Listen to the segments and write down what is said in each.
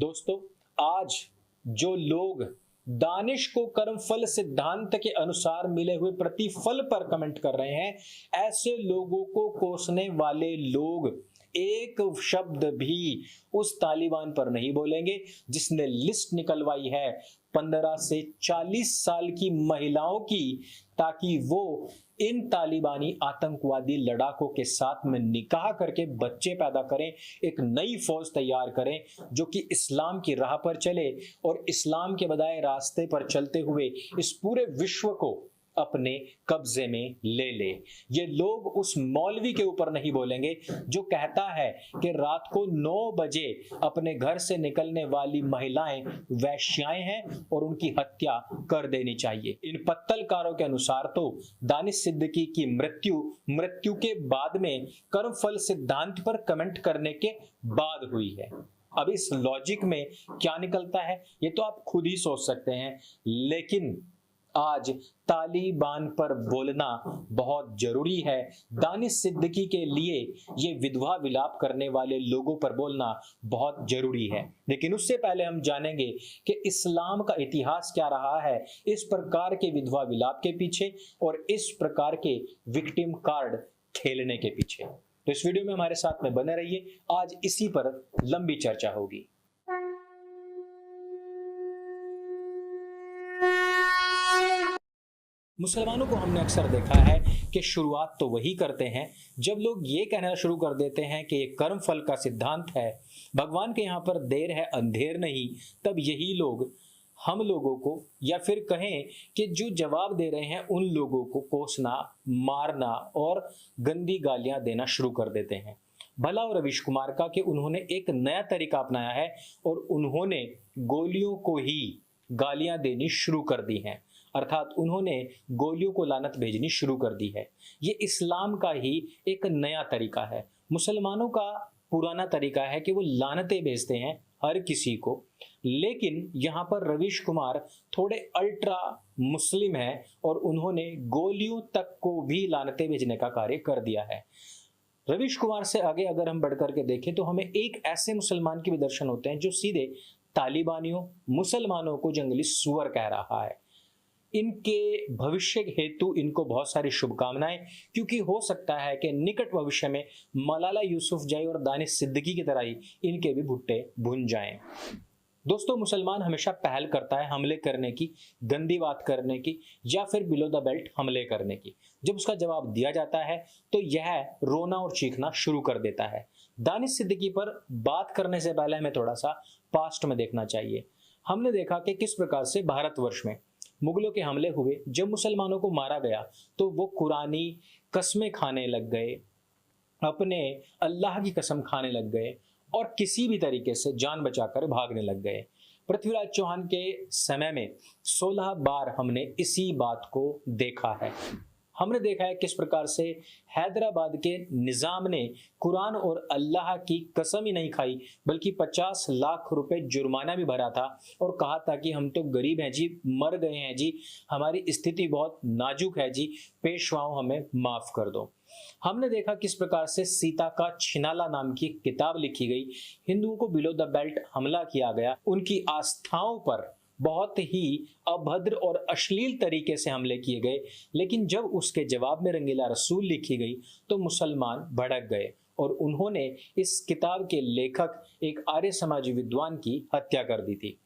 दोस्तों, आज जो लोग दानिश को कर्मफल सिद्धांत के अनुसार मिले हुए प्रतिफल पर कमेंट कर रहे हैं, ऐसे लोगों को कोसने वाले लोग एक शब्द भी उस तालिबान पर नहीं बोलेंगे जिसने लिस्ट निकलवाई है 15 से 40 साल की महिलाओं की, ताकि वो इन तालिबानी आतंकवादी लड़ाकों के साथ में निकाह करके बच्चे पैदा करें, एक नई फौज तैयार करें जो कि इस्लाम की राह पर चले और इस्लाम के बताए रास्ते पर चलते हुए इस पूरे विश्व को अपने कब्जे में ले ले। ये लोग उस मौलवी के ऊपर नहीं बोलेंगे जो कहता है कि रात को 9 बजे अपने घर से निकलने वाली महिलाएं वैश्याएं हैं और उनकी हत्या कर देनी चाहिए। इन पत्तलकारों के अनुसार तो दानिश सिद्दीकी की मृत्यु के बाद में कर्मफल सिद्धांत पर कमेंट करने के बाद हुई है। अब इस लॉजिक में क्या निकलता है ये तो आप खुद ही सोच सकते हैं, लेकिन आज तालिबान पर बोलना बहुत जरूरी है। दानिश सिद्दीकी के लिए ये विधवा विलाप करने वाले लोगों पर बोलना बहुत जरूरी है। लेकिन उससे पहले हम जानेंगे कि इस्लाम का इतिहास क्या रहा है इस प्रकार के विधवा विलाप के पीछे और इस प्रकार के विक्टिम कार्ड खेलने के पीछे। तो इस वीडियो में हमारे साथ में बने रहिए, आज इसी पर लंबी चर्चा होगी। मुसलमानों को हमने अक्सर देखा है कि शुरुआत तो वही करते हैं जब लोग ये कहना शुरू कर देते हैं कि ये कर्म फल का सिद्धांत है, भगवान के यहाँ पर देर है अंधेर नहीं, तब यही लोग हम लोगों को या फिर कहें कि जो जवाब दे रहे हैं उन लोगों को कोसना, मारना और गंदी गालियां देना शुरू कर देते हैं। भला और रवीश कुमार का कि उन्होंने एक नया तरीका अपनाया है और उन्होंने गोलियों को ही गालियां देनी शुरू कर दी हैं, अर्थात उन्होंने गोलियों को लानत भेजनी शुरू कर दी है। ये इस्लाम का ही एक नया तरीका है। मुसलमानों का पुराना तरीका है कि वो लानतें भेजते हैं हर किसी को, लेकिन यहाँ पर रवीश कुमार थोड़े अल्ट्रा मुस्लिम हैं और उन्होंने गोलियों तक को भी लानतें भेजने का कार्य कर दिया है। रवीश कुमार से आगे अगर हम बढ़कर के देखें तो हमें एक ऐसे मुसलमान के भी दर्शन होते हैं जो सीधे तालिबानियों, मुसलमानों को जंगली सुअर कह रहा है। इनके भविष्य हेतु इनको बहुत सारी शुभकामनाएं, क्योंकि हो सकता है कि निकट भविष्य में मलाला यूसुफजई और दानिश सिद्दीकी की तरह ही इनके भी भुट्टे भुन जाएं। दोस्तों, मुसलमान हमेशा पहल करता है हमले करने की, गंदी बात करने की या फिर बिलो द बेल्ट हमले करने की। जब उसका जवाब दिया जाता है तो यह रोना और चीखना शुरू कर देता है। दानिश सिद्दीकी पर बात करने से पहले हमें थोड़ा सा पास्ट में देखना चाहिए। हमने देखा कि किस प्रकार से भारतवर्ष में मुगलों के हमले हुए, जब मुसलमानों को मारा गया तो वो कुरानी कस्में खाने लग गए, अपने अल्लाह की कसम खाने लग गए और किसी भी तरीके से जान बचाकर भागने लग गए। पृथ्वीराज चौहान के समय में 16 बार हमने इसी बात को देखा है। हमने देखा है किस प्रकार से हैदराबाद के निजाम ने कुरान और अल्लाह की कसम ही नहीं खाई बल्कि 50 लाख रुपए जुर्माना भी भरा था और कहा था कि हम तो गरीब हैं जी, मर गए हैं जी, हमारी स्थिति बहुत नाजुक है जी, पेशवाओं हमें माफ कर दो। हमने देखा किस प्रकार से सीता का छिनाला नाम की किताब लिखी गई, हिंदुओं को बिलो द बेल्ट हमला किया गया, उनकी आस्थाओं पर बहुत ही अभद्र और अश्लील तरीके से हमले किए गए, लेकिन जब उसके जवाब में रंगीला रसूल लिखी गई तो मुसलमान भड़क गए और उन्होंने इस किताब के लेखक एक आर्य समाजी विद्वान की हत्या कर दी थी।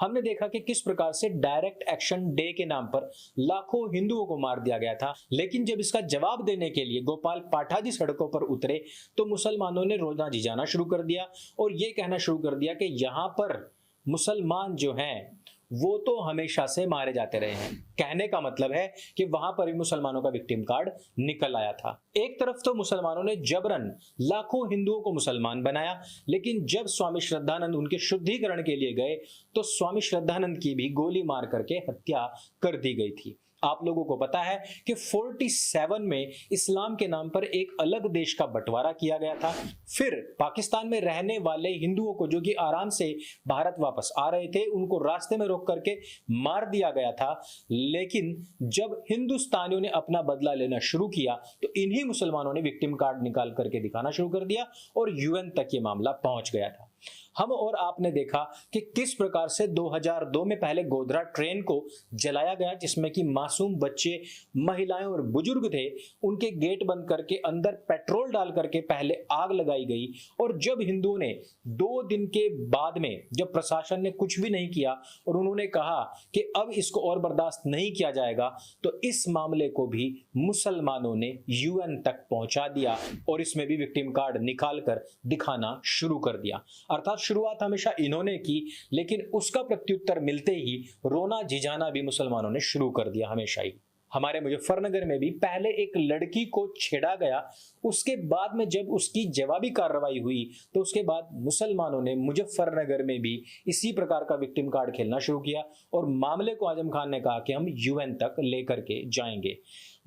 हमने देखा कि किस प्रकार से डायरेक्ट एक्शन डे के नाम पर लाखों हिंदुओं को मार दिया गया था, लेकिन जब इसका जवाब देने के लिए गोपाल पाठाजी सड़कों पर उतरे तो मुसलमानों ने रोना झिझाना शुरू कर दिया और ये कहना शुरू कर दिया कि यहाँ पर मुसलमान जो हैं वो तो हमेशा से मारे जाते रहे हैं। कहने का मतलब है कि वहां पर भी मुसलमानों का विक्टिम कार्ड निकल आया था। एक तरफ तो मुसलमानों ने जबरन लाखों हिंदुओं को मुसलमान बनाया, लेकिन जब स्वामी श्रद्धानंद उनके शुद्धिकरण के लिए गए तो स्वामी श्रद्धानंद की भी गोली मार करके हत्या कर दी गई थी। आप लोगों को पता है कि 47 में इस्लाम के नाम पर एक अलग देश का बंटवारा किया गया था। फिर पाकिस्तान में रहने वाले हिंदुओं को जो कि आराम से भारत वापस आ रहे थे उनको रास्ते में रोक करके मार दिया गया था, लेकिन जब हिंदुस्तानियों ने अपना बदला लेना शुरू किया तो इन्हीं मुसलमानों ने विक्टिम कार्ड निकाल करके दिखाना शुरू कर दिया और यूएन तक ये मामला पहुंच गया था। हम और आपने देखा कि किस प्रकार से 2002 में पहले गोधरा ट्रेन को जलाया गया, जिसमें कि मासूम बच्चे, महिलाएं और बुजुर्ग थे। उनके गेट बंद करके अंदर पेट्रोल डाल करके पहले आग लगाई गई, और जब हिंदुओं ने 2 दिन के बाद में जब प्रशासन ने कुछ भी नहीं किया और उन्होंने कहा कि अब इसको और बर्दाश्त नहीं किया जाएगा, तो इस मामले को भी मुसलमानों ने यूएन तक पहुंचा दिया और इसमें भी विक्टिम कार्ड निकाल कर दिखाना शुरू कर दिया। अर्थात शुरुआत हमेशा इन्होंने की, लेकिन उसका प्रत्युत्तर मिलते ही रोना झिझाना भी मुसलमानों ने शुरू कर दिया हमेशा ही। हमारे मुजफ्फरनगर में भी पहले एक लड़की को छेड़ा गया, उसके बाद में जब उसकी जवाबी कार्रवाई हुई तो उसके बाद मुसलमानों ने मुजफ्फरनगर में भी इसी प्रकार का विक्टिम कार्ड खेलना शुरू किया और मामले को आजम खान ने कहा कि हम यूएन तक लेकर के जाएंगे।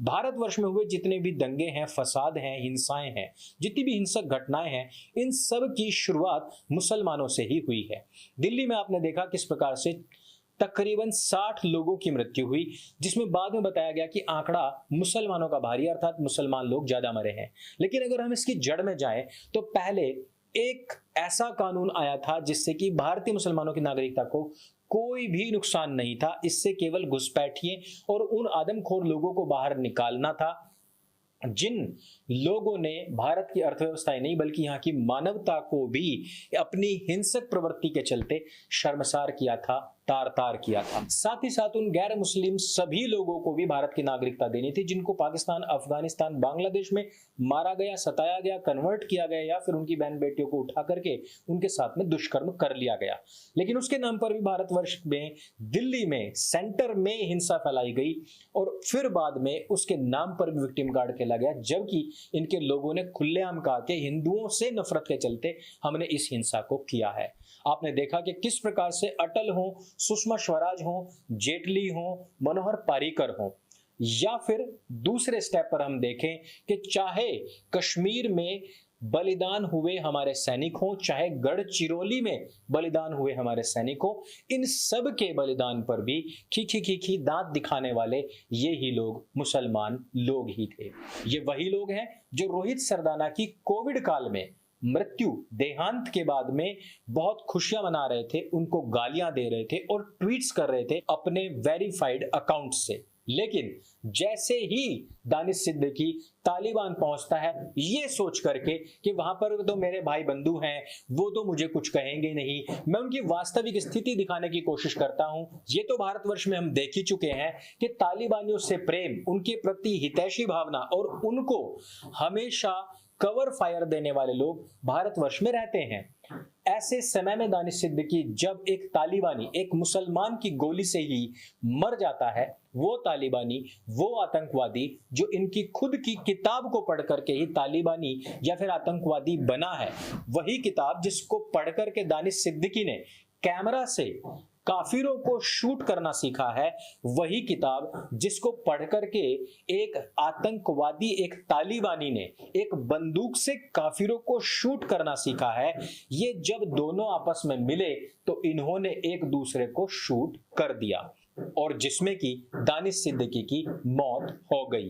भारतवर्ष में हुए जितने भी दंगे हैं, फसाद हैं, हिंसाएं हैं, जितनी भी हिंसक घटनाएं हैं, इन सब की शुरुआत मुसलमानों से ही हुई है। दिल्ली में आपने देखा किस प्रकार से तकरीबन 60 लोगों की मृत्यु हुई, जिसमें बाद में बताया गया कि आंकड़ा मुसलमानों का भारी, अर्थात मुसलमान लोग ज्यादा मरे हैं। लेकिन अगर हम इसकी जड़ में जाएं तो पहले एक ऐसा कानून आया था जिससे कि भारतीय मुसलमानों की नागरिकता को कोई भी नुकसान नहीं था। इससे केवल घुसपैठिए और उन आदमखोर लोगों को बाहर निकालना था जिन लोगों ने भारत की अर्थव्यवस्था ही नहीं बल्कि यहाँ की मानवता को भी अपनी हिंसक प्रवृत्ति के चलते शर्मसार किया था, तार तार किया था। साथ ही साथ उन गैर मुस्लिम सभी लोगों को भी भारत की नागरिकता देनी थी जिनको पाकिस्तान, अफगानिस्तान, बांग्लादेश में मारा गया, सताया गया, कन्वर्ट किया गया या फिर उनकी बहन बेटियों को उठा करके उनके साथ में दुष्कर्म कर लिया गया। लेकिन उसके नाम पर भी भारतवर्ष में दिल्ली में सेंटर में हिंसा फैलाई गई और फिर बाद में उसके नाम पर भी विक्टिम कार्ड खेला गया, जबकि इनके लोगों ने खुलेआम कहा कि हिंदुओं से नफरत के चलते हमने इस हिंसा को किया है। आपने देखा कि किस प्रकार से अटल हो, सुषमा स्वराज हो, जेटली हो, मनोहर पारीकर हो, या फिर दूसरे स्टेप पर हम देखें कि चाहे कश्मीर में बलिदान हुए हमारे सैनिक हों, चाहे गढ़चिरौली में बलिदान हुए हमारे सैनिक हों, इन सब के बलिदान पर भी खी दांत दिखाने वाले ये ही लोग मुसलमान लोग ही थे। ये वही लोग हैं जो रोहित सरदाना की कोविड काल में मृत्यु देहांत के बाद में बहुत खुशियां मना रहे थे, उनको गालियां दे रहे थे और ट्वीट्स कर रहे थे अपने वेरीफाइड अकाउंट से। लेकिन जैसे ही दानिश सिद्दीकी तालिबान पहुंचता है ये सोच करके कि वहां पर तो मेरे भाई बंधु हैं, वो तो मुझे कुछ कहेंगे नहीं, मैं उनकी वास्तविक स्थिति दिखाने की कोशिश करता हूं। ये तो भारतवर्ष में हम देख ही चुके हैं कि तालिबानियों से प्रेम, उनके प्रति हितैषी भावना और उनको हमेशा कवर फायर देने वाले लोग भारतवर्ष में रहते हैं। ऐसे समय में दानिश सिद्दीकी जब एक तालिबानी, एक मुसलमान की गोली से ही मर जाता है, वो तालिबानी, वो आतंकवादी जो इनकी खुद की किताब को पढ़ करके ही तालिबानी या फिर आतंकवादी बना है, वही किताब जिसको पढ़ करके दानिश सिद्दीकी ने कैमरा से काफिरों को शूट करना सीखा है, वही किताब जिसको पढ़ करके एक आतंकवादी, एक तालिबानी ने एक बंदूक से काफिरों को शूट करना सीखा है। ये जब दोनों आपस में मिले तो इन्होंने एक दूसरे को शूट कर दिया और जिसमें कि दानिश सिद्दीकी की मौत हो गई।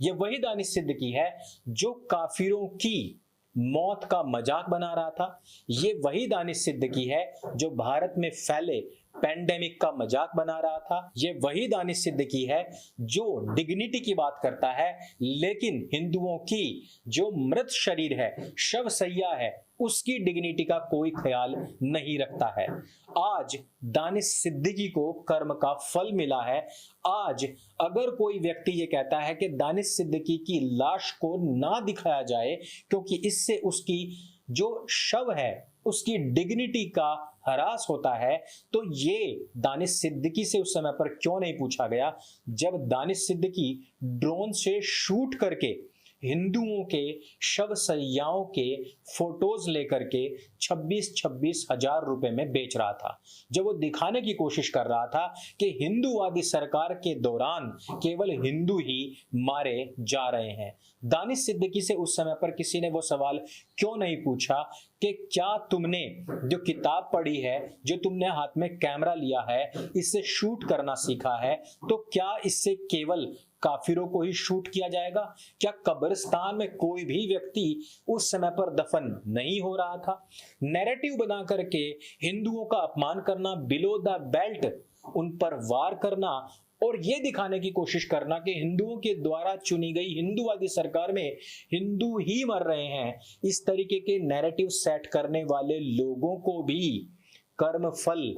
ये वही दानिश सिद्दीकी है जो काफिरों की मौत का मजाक बना रहा था। ये वही दानिश सिद्दीकी है जो भारत में फैले पैंडेमिक का मजाक बना रहा था। ये वही दानिश सिद्दीकी है जो डिग्निटी की बात करता है, लेकिन हिंदुओं की जो मृत शरीर है, शव सैया है, उसकी डिग्निटी का कोई ख्याल नहीं रखता है। आज दानिश सिद्दीकी को कर्म का फल मिला है। आज अगर कोई व्यक्ति ये कहता है कि दानिश सिद्दीकी की लाश को ना दिखाया जाए क्योंकि इससे उसकी जो शव है उसकी डिग्निटी का हरास होता है, तो ये दानिश सिद्दीकी से उस समय पर क्यों नहीं पूछा गया जब दानिश सिद्दीकी ड्रोन से शूट करके हिंदुओं के शव सैयाओं के फोटोज लेकर के 26-26 हजार रुपए में बेच रहा था, जब वो दिखाने की कोशिश कर रहा था कि हिंदूवादी सरकार के दौरान केवल हिंदू ही मारे जा रहे हैं। दानिश सिद्दीकी से उस समय पर किसी ने वो सवाल क्यों नहीं पूछा कि क्या तुमने जो किताब पढ़ी है, जो तुमने हाथ में कैमरा लिया है, इससे शूट करना सीखा है, तो क्या इससे केवल काफिरों को ही शूट किया जाएगा? क्या कब्रिस्तान में कोई भी व्यक्ति उस समय पर दफन नहीं हो रहा था? नैरेटिव बना करके हिंदुओं का अपमान करना, बिलो द बेल्ट उन पर वार करना और ये दिखाने की कोशिश करना कि हिंदुओं के द्वारा चुनी गई हिंदूवादी सरकार में हिंदू ही मर रहे हैं, इस तरीके के नैरेटिव सेट करने वाले लोगों को भी कर्म फल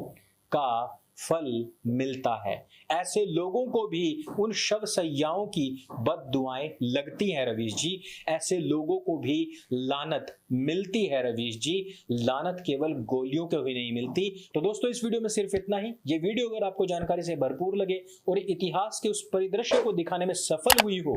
का फल मिलता है। ऐसे लोगों को भी उन शव सैयाओं की बद्दुआएं लगती हैं रवीश जी, ऐसे लोगों को भी लानत मिलती है रवीश जी। लानत केवल गोलियों को ही नहीं मिलती। तो दोस्तों इस वीडियो में सिर्फ इतना ही। ये वीडियो अगर आपको जानकारी से भरपूर लगे और इतिहास के उस परिदृश्य को दिखाने में सफल हुई हो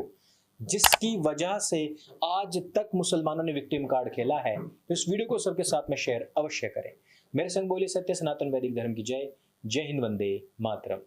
जिसकी वजह से आज तक मुसलमानों ने विक्टिम कार्ड खेला है, तो इस वीडियो को सबके साथ में शेयर अवश्य करें। मेरे संग बोले सत्य सनातन वैदिक धर्म की जय। जय हिंद, वंदे मातरम।